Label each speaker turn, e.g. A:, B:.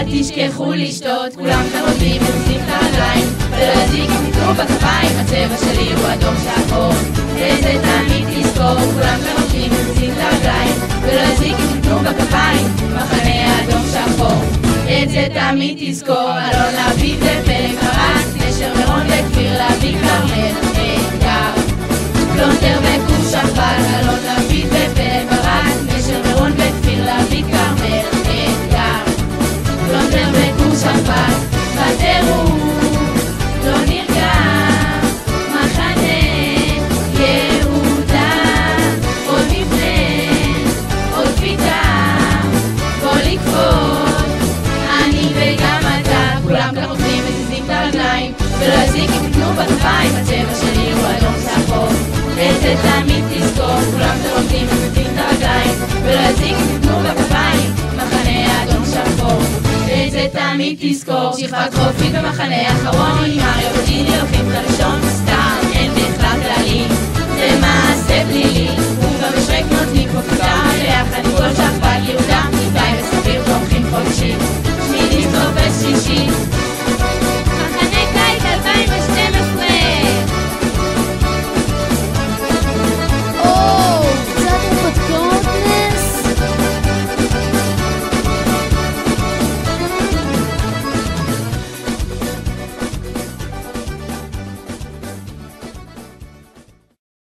A: אל תשכחו לשתות, כולם כאן רוצים ותשים את הרגליים, ולא יזיק אם תתנו בכפיים, הצבע שלי הוא אדום שחור, וזה תמיד תזכור, כולם כאן רוצים ותשים את הרגליים, ולא יזיק אם תתנו בכפיים, מחנה אדום שחור, את זה תמיד תזכור, אלון לביב ופלג ארץ, נשר מירון וכפיר להביא כרמל, אתגר, פלונטר וקוף שכפל, אלון לביב ופלג ארץ, נשר מירון וכפיר להביא כרמל, אתגר, פלונטר וקוף שכפל, בטירוף, לא נרגע, מחנה יהודה, עוד מבנה, עוד כביתה, בוא לקפוץ, אני וגם אתה, כולם כאן רוקדים ותזים את הרגליים, ולא יזיק אם תתנו בכפיים, הצבע שלי הוא אדום שחור, את זה תמיד תזכור, כולם כאן רוקדים ותזים את הרגליים, ולא יזיק אם תתנו בכפיים, מחנה אדום שחור, את זה תמיד תזכור, שכבת חופית במחנה האחרון, עם אריו וגיני לוקחים את הראשון,